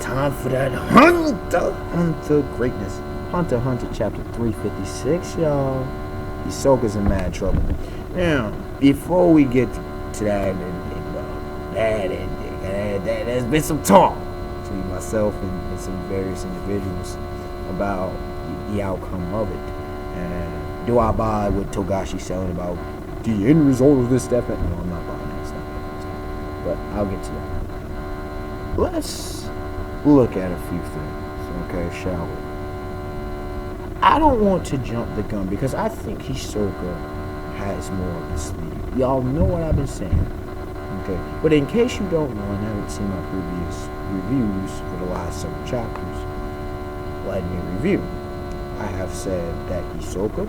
time for that Hunter greatness. Hunter chapter 356, y'all. Hisoka's in mad trouble. Now, before we get to that ending, there's been some talk between myself and some various individuals about the outcome of it. And do I buy what Togashi's saying about the end result of this step? No, I'm not buying that stuff. But I'll get to that. Let's look at a few things, okay, shall we? I don't want to jump the gun because I think Hisoka has more up his sleeve. Y'all know what I've been saying, okay? But in case you don't know and haven't seen my previous reviews for the last several chapters, let me review. I have said that Hisoka,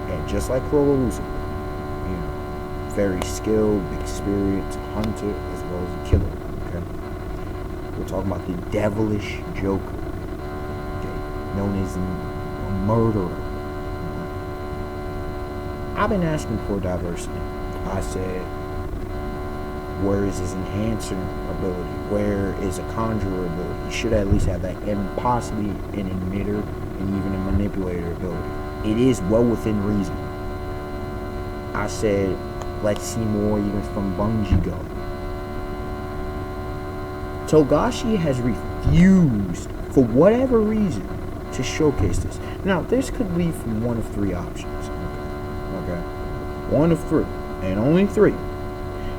and just like Chrollo, very skilled, experienced hunter as well as a killer, okay? We're talking about the Devilish Joker, okay? Known as a murderer. I've been asking for diversity. I said, where is his enhancer ability? Where is a conjurer ability? He should at least have that, and possibly an emitter and even a manipulator ability. It is well within reason. I said, let's see more even from Bunjigo. Togashi has refused, for whatever reason, to showcase this. Now, this could lead from one of three options. Okay? One of three. And only three.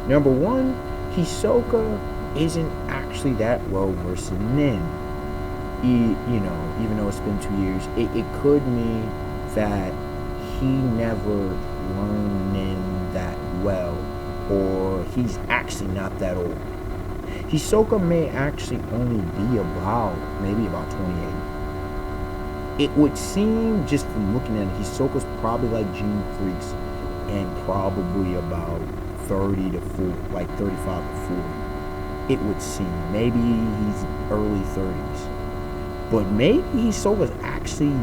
Number one, Hisoka isn't actually that well versed in Nin. Even though it's been 2 years, it could mean that he never learned Nin that well, or he's actually not that old. Hisoka may actually only be maybe about 28. It would seem, just from looking at it, Hisoka's probably like Gene Freaks, and probably about 30 to 40, like 35 to 40. It would seem. Maybe he's early 30s. But maybe Hisoka's actually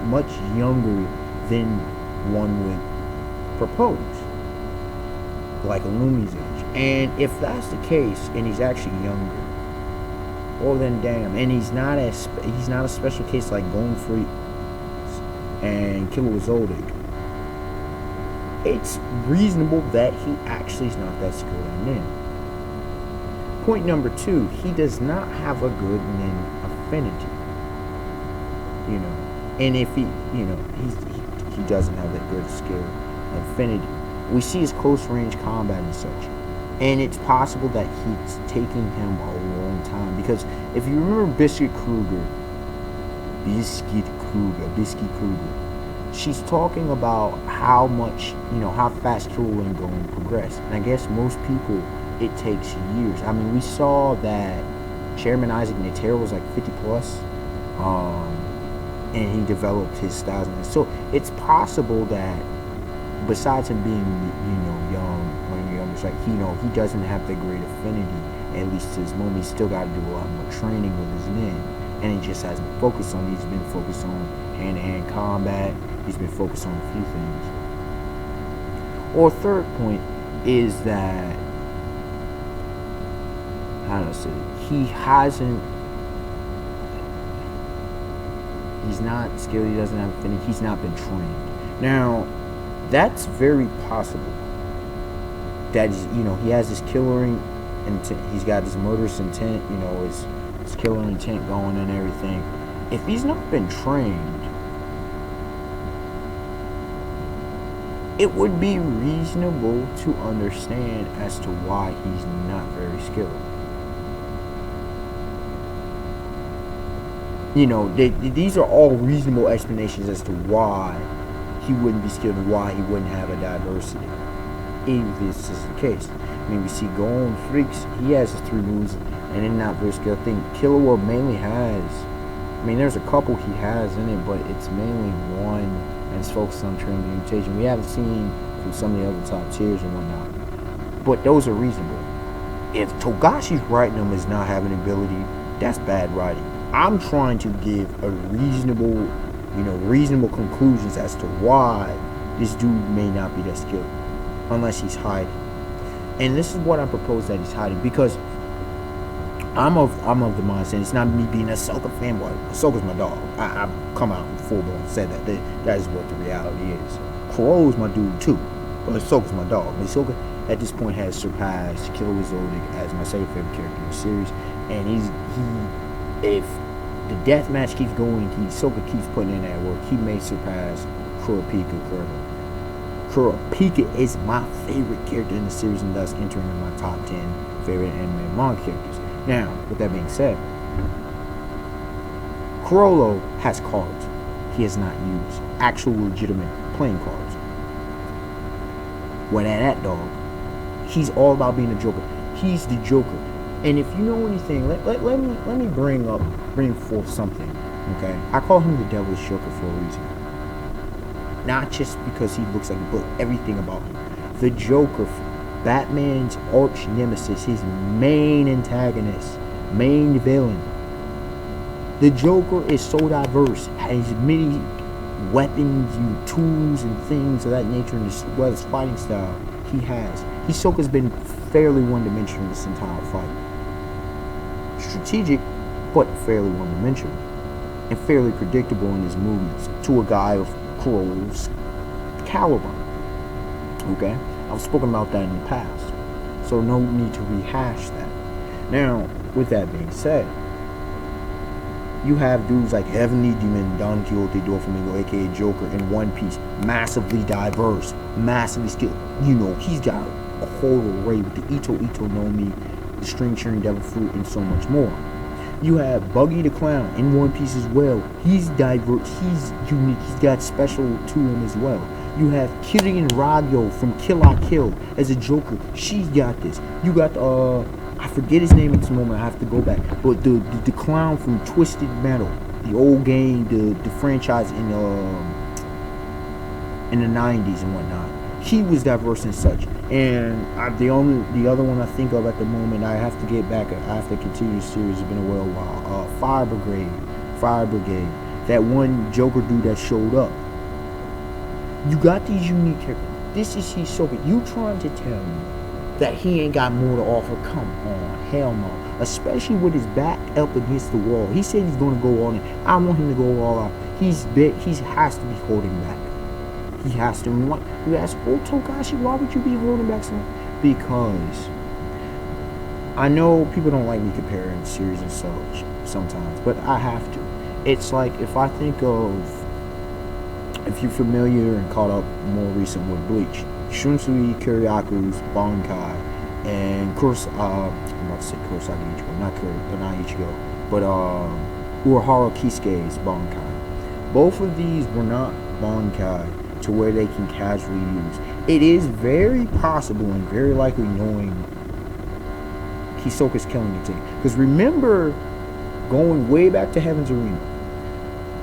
much younger than one would propose. Like Lumi's age. And if that's the case, and he's actually younger, well then damn. And he's not a special case like Golden Freak and Killer Zoldyck. It's reasonable that he actually is not that skilled in Nin. Point number two, he does not have a good Nin affinity. And if he doesn't have that good skill affinity. We see his close range combat and such. And it's possible that he's taking him a long time. Because if you remember Biscuit Kruger, she's talking about how much, how fast Chrollo and going to progress. And I guess most people, it takes years. I mean, we saw that Chairman Isaac Natero was like 50 plus. And he developed his styles. So it's possible that besides him being, young, it's like, he doesn't have the great affinity, at least to this moment. He's still got to do a lot more training with his Nin. And he just hasn't focused on, he's been focused on hand-to-hand combat. He's been focused on a few things. Or third point is that, he's not skilled, he doesn't have affinity, he's not been trained. Now, that's very possible. That is, he has his killer intent, he's got his murderous intent, his killer intent going and everything. If he's not been trained, it would be reasonable to understand as to why he's not very skilled. These are all reasonable explanations as to why he wouldn't be skilled and why he wouldn't have a diversity. If this is the case. I mean, we see Golden Freaks, he has his 3 moves, and then not very skilled. I think Killua mainly has, there's a couple he has in it, but it's mainly one, and it's focused on training and mutation. We haven't seen from some of the other top tiers and whatnot. But those are reasonable. If Togashi's writing them as not having ability, that's bad writing. I'm trying to give a reasonable conclusions as to why this dude may not be that skilled, unless he's hiding. And this is what I propose that he's hiding, because I'm of the mindset. It's not me being a Hisoka fanboy. Hisoka's my dog. I come out full blown said that. That is what the reality is. Chrollo's my dude too, but Hisoka's my dog. Hisoka at this point has surpassed Killer Zodiac as my second favorite character in the series, and if the death match keeps going, Hisoka keeps putting in that work, he may surpass Kurapika Chrollo. Kurapika is my favorite character in the series and thus entering in my top 10 favorite anime and manga characters. Now, with that being said, Chrollo has cards he has not used. Actual legitimate playing cards. What at that dog? He's all about being a Joker. He's the Joker. And if you know anything, let me bring forth something. Okay? I call him the Devilish Joker for a reason. Not just because he looks like a book, everything about him. The Joker, Batman's arch nemesis, his main antagonist, main villain. The Joker is so diverse, has many weapons and tools and things of that nature, as well as fighting style he has. Hisoka's been fairly one-dimensional this entire fight. Strategic, but fairly one-dimensional. And fairly predictable in his movements to a guy of Chrollo's caliber. Okay? I've spoken about that in the past, so no need to rehash that. Now, with that being said, you have dudes like Heavenly Demon, Don Quixote, Doflamingo, aka Joker, in One Piece, massively diverse, massively skilled. You know, he's got a whole array with the Ito no Mi, the String Cheering Devil Fruit, and so much more. You have Buggy the Clown in One Piece as well. He's diverse, he's unique, he's got special to him as well. You have Kirin Raggio from Kill la Kill as a Joker. She's got this. You got I forget his name at this moment. I have to go back. But the clown from Twisted Metal, the old game, the franchise in the 90s and whatnot. He was diverse and such. And the other one I think of at the moment, I have to get back. I have to continue the series. It's been a while. Fire Brigade. That one Joker dude that showed up. You got these unique characters. This is Hisoka. You trying to tell me that he ain't got more to offer? Come on, hell no. Especially with his back up against the wall. He said he's going to go all in. I want him to go all out. He has to be holding back. He has to. You ask, Togashi, why would you be holding back so much? Because I know people don't like me comparing series and such sometimes, but I have to. It's like if I think of, if you're familiar and caught up more recent with Bleach, Shunsui Kuryaku's Bankai and I'm about to say Kurosaki Ichigo, not Ichigo, but Urahara Kisuke's Bankai. Both of these were not Bankai to where they can casually use. It is very possible and very likely, knowing Hisoka's killing the team. Because remember, going way back to Heaven's Arena,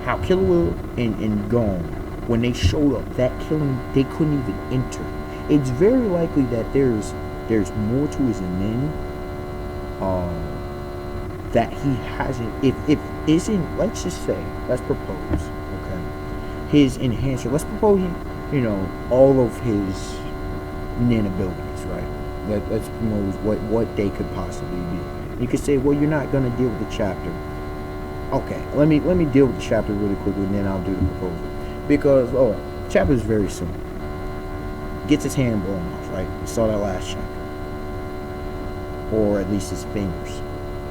how Killer and Gon, when they showed up, that killing, they couldn't even enter. It's very likely that there's more to his name that he hasn't. If isn't, let's just say, let's propose, okay, his enhancer. Let's propose all of his nin abilities, right? Let's propose what they could possibly be. You could say, well, you're not gonna deal with the chapter. Okay, let me deal with the chapter really quickly, and then I'll do the proposal. Because the chapter is very simple. Gets his hand blown off, right? We saw that last chapter. Or at least his fingers.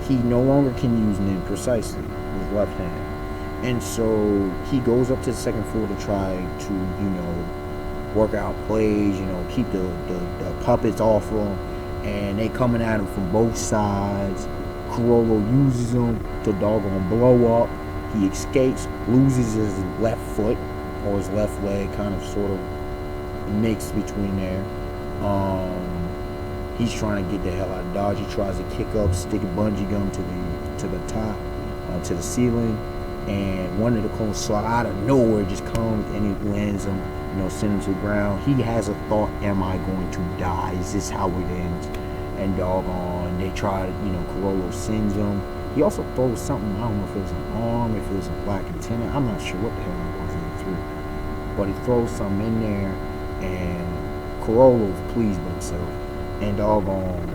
He no longer can use nin precisely with his left hand. And so he goes up to the second floor to try to, work out plays, keep the puppets off of him. And they coming at him from both sides. Chrollo uses him to doggone blow up. He escapes, loses his left foot or his left leg, kind of sort of mixed between there. He's trying to get the hell out of Dodge. He tries to kick up, stick a bungee gum to the top, to the ceiling, and one of the clones slide out of nowhere, just comes and he lands him, send him to the ground. He has a thought: am I going to die? Is this how it ends? And doggone, they try to, Chrollo sends him. He also throws something, I don't know if it was an arm, if it was a black antenna, I'm not sure what the hell it was in through. But he throws something in there, and Chrollo's pleased with himself. And doggone,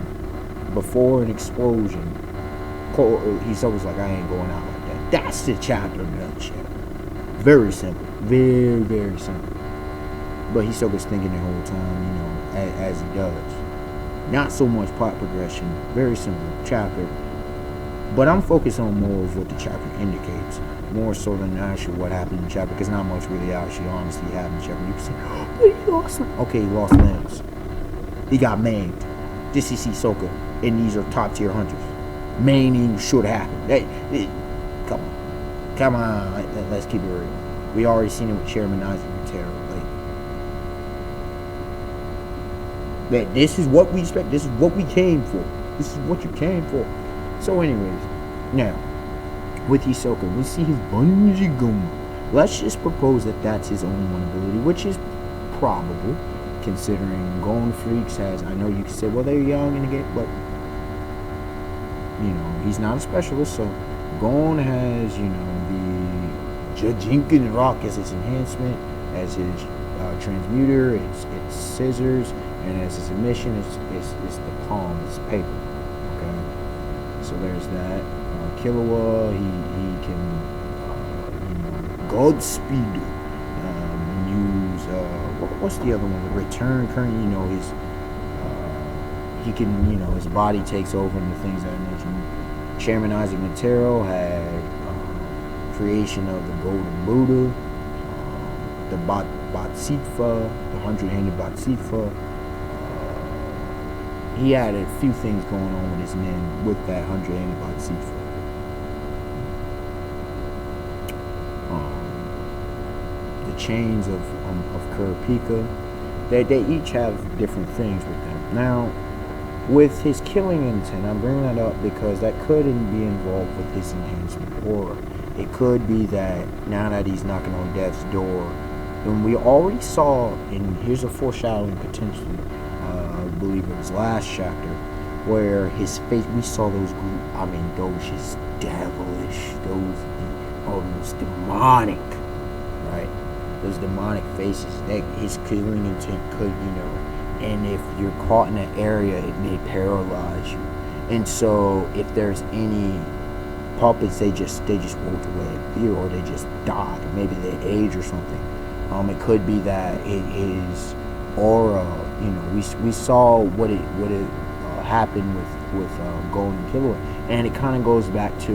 before an explosion, Hisoka's like, I ain't going out like that. That's the chapter in a nutshell. Very simple. Very, very simple. But Hisoka's thinking the whole time, you know, as he does. Not so much plot progression. Very simple chapter. But I'm focused on more of what the chapter indicates. More so than actually what happened in the chapter. Because not much really actually honestly happened in the chapter. You can say, oh, but he lost limbs. Okay, he lost limbs. He got maimed. This is Hisoka. And these are top tier hunters. Maiming should happen. Hey, come on. Come on. Let's keep it real. We already seen it with Chairman Isaac and Terror. That this is what we expect. This is what we came for. This is what you came for. So anyways, now, with Hisoka, we see his bungee gum. Let's just propose that that's his only one ability, which is probable, considering Golden Freaks has, I know you can say, well, they're young in the game, but, you know, he's not a specialist, so Golden has, you know, the Jujinkin Rock as his enhancement, as his transmuter, it's scissors, and as his emission, it's the palm, it's paper. Okay, so there's that. Killua, he can, you know, Godspeed. Use what's the other one? The return current. You know, his he can, you know, his body takes over and the things that I mentioned. Chairman Isaac Matero had creation of the Golden Buddha, the Bodhisattva, the 100-handed Bodhisattva. He had a few things going on with his men with that 100-handed Bodhisattva. The chains of Kurapika, they each have different things with them. Now, with his killing intent, I'm bringing that up because that couldn't be involved with his enhancement aura. It could be that now that he's knocking on death's door, and we already saw, and here's a foreshadowing potentially, I believe it was last chapter, where his face, we saw those just devilish, those almost demonic, right? Those demonic faces, that his killing intent could, you know, and if you're caught in that area, it may paralyze you. And so if there's any puppets, they just walk away in fear, or they just die. Maybe they age or something. It could be that his aura, you know, we saw what it happened with Golden Killua, and it kind of goes back to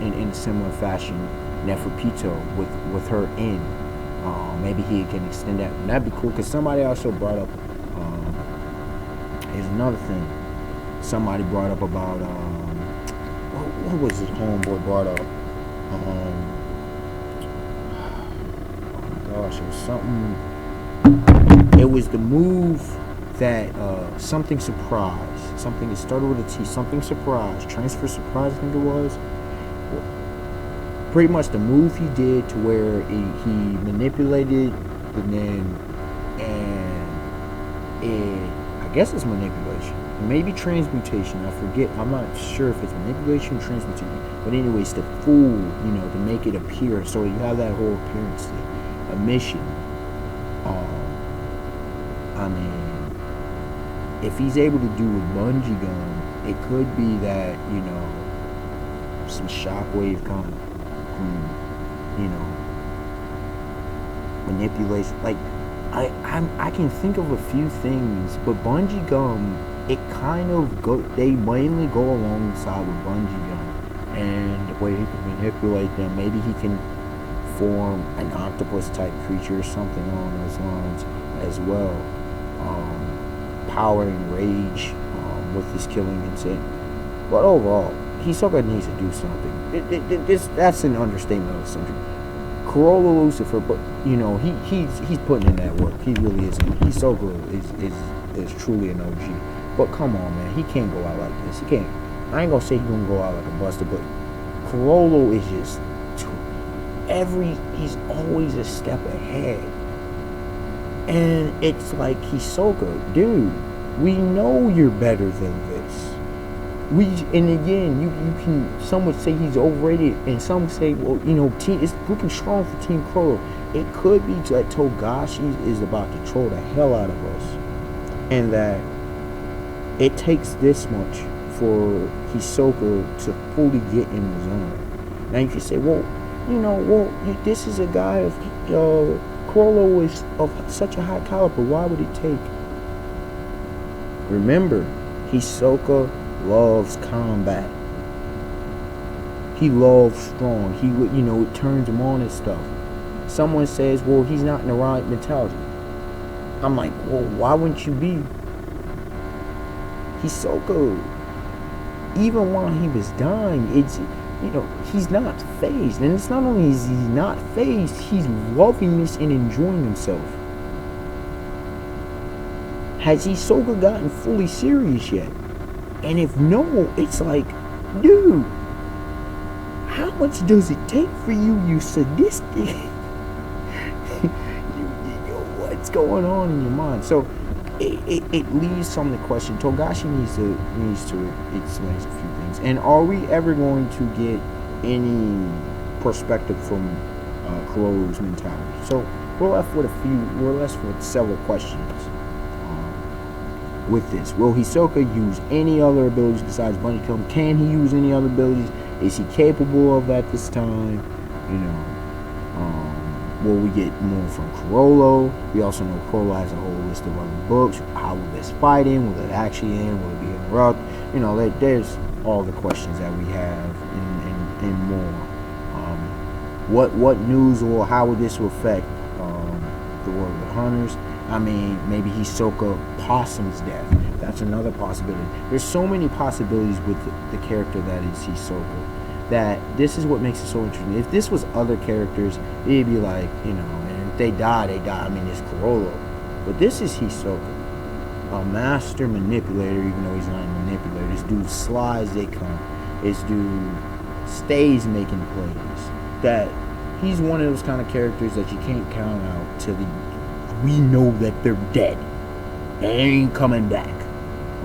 in a similar fashion Neferpito with her in. Maybe he can extend that. And that'd be cool, because somebody also brought up. Here's another thing. Somebody brought up about what was his homeboy brought up? Oh my gosh, it was something. It was the move that something surprise. Something that started with a T. Something surprise. Transfer surprise, I think it was. Pretty much the move he did to where he manipulated the name, and I guess it's manipulation, maybe transmutation, I forget, I'm not sure if it's manipulation or transmutation, but anyways, to fool, you know, to make it appear, so you have that whole appearance thing, a mission. I mean, if he's able to do a bungee gun, it could be that, you know, some shockwave coming. You know, manipulation. Like, I can think of a few things, but bungee gum, it kind of they mainly go alongside with bungee gum, and the way he can manipulate them. Maybe he can form an octopus type creature or something along those lines as well. Power and rage with his killing intent, but overall, Hisoka needs to do something. That's an understatement of something. Chrollo Lucifer, but you know, he's putting in that work. He really is. Hisoka is truly an OG. But come on, man, he can't go out like this. He can't. I ain't gonna say he's gonna go out like a buster, but Chrollo is just he's always a step ahead. And it's like, Hisoka, dude, we know you're better than this. And again, you can, some would say he's overrated, and some say, well, you know, it's looking strong for Team Chrollo. It could be that Togashi is about to troll the hell out of us, and that it takes this much for Hisoka to fully get in the zone. Now you can say, well, this is a guy of Chrollo is of such a high caliber. Why would it take? Remember, Hisoka loves combat. He loves strong. It turns him on and stuff. Someone says, well, he's not in the right mentality. I'm like, well, why wouldn't you be? Hisoka, even while he was dying, he's not phased. And it's not only is he not phased, he's loving this and enjoying himself. Has Hisoka gotten fully serious yet? And if no, it's like, dude, how much does it take for you sadistic? What's going on in your mind? So it leaves some of the question. Togashi needs to explain a few things. And are we ever going to get any perspective from Chrollo's mentality? So we're left with several questions with this. Will Hisoka use any other abilities besides Bunny Kill? Can he use any other abilities? Is he capable of at this time? Will we get more from Chrollo? We also know Chrollo has a whole list of other books. How will this fight end? Will it actually end? Will it be interrupted? There's all the questions that we have and more. What news or how would this affect the world of the hunters? I mean, maybe Hisoka Possum's death. That's another possibility. There's so many possibilities with the character that is Hisoka, that this is what makes it so interesting. If this was other characters, it'd be like, and if they die, they die. I mean, it's Chrollo. But this is Hisoka, a master manipulator, even though he's not a manipulator. This dude slides, they come. This dude stays making plays. That he's one of those kind of characters that you can't count out till we know that they're dead. They ain't coming back.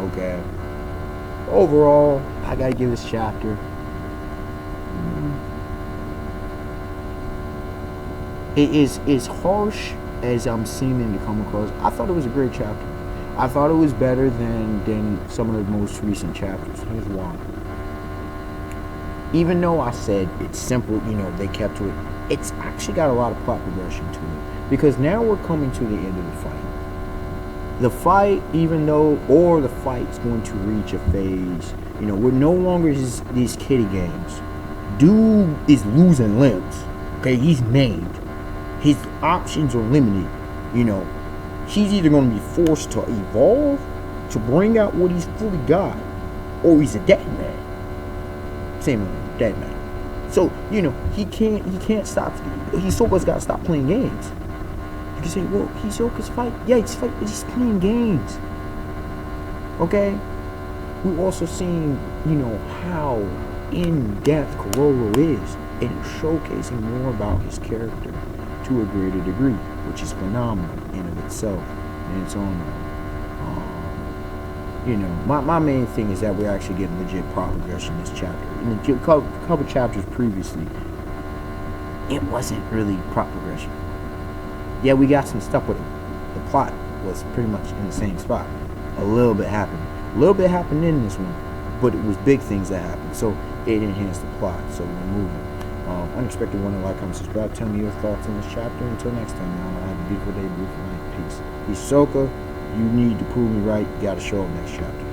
Okay? Overall, I gotta give this chapter it is harsh as I'm seeming to come across. I thought it was a great chapter. I thought it was better than some of the most recent chapters. Here's why. Even though I said it's simple, they kept to it, it's actually got a lot of plot progression to it. Because now we're coming to the end of the fight. The fight, the fight's going to reach a phase, we're no longer these kiddie games. Dude is losing limbs. Okay, he's maimed. His options are limited. He's either going to be forced to evolve to bring out what he's fully got, or he's a dead man. Same thing, dead man. So he can't stop. Hisoka's got to stop playing games. You can say, well, Hisoka's fight. Yeah, he's playing games. Okay. We've also seen how in-depth Chrollo is, and showcasing more about his character to a greater degree, which is phenomenal in of itself, in its own way. My main thing is that we're actually getting legit plot progression in this chapter. In a couple chapters previously, it wasn't really plot progression. Yeah, we got some stuff, but the plot was pretty much in the same spot. A little bit happened in this one, but it was big things that happened, so it enhanced the plot. So we're moving. Unexpected one, like, comment, subscribe. Tell me your thoughts on this chapter. Until next time, y'all, have a beautiful day, beautiful night. Peace. Hisoka, you need to prove me right. You gotta show up next chapter.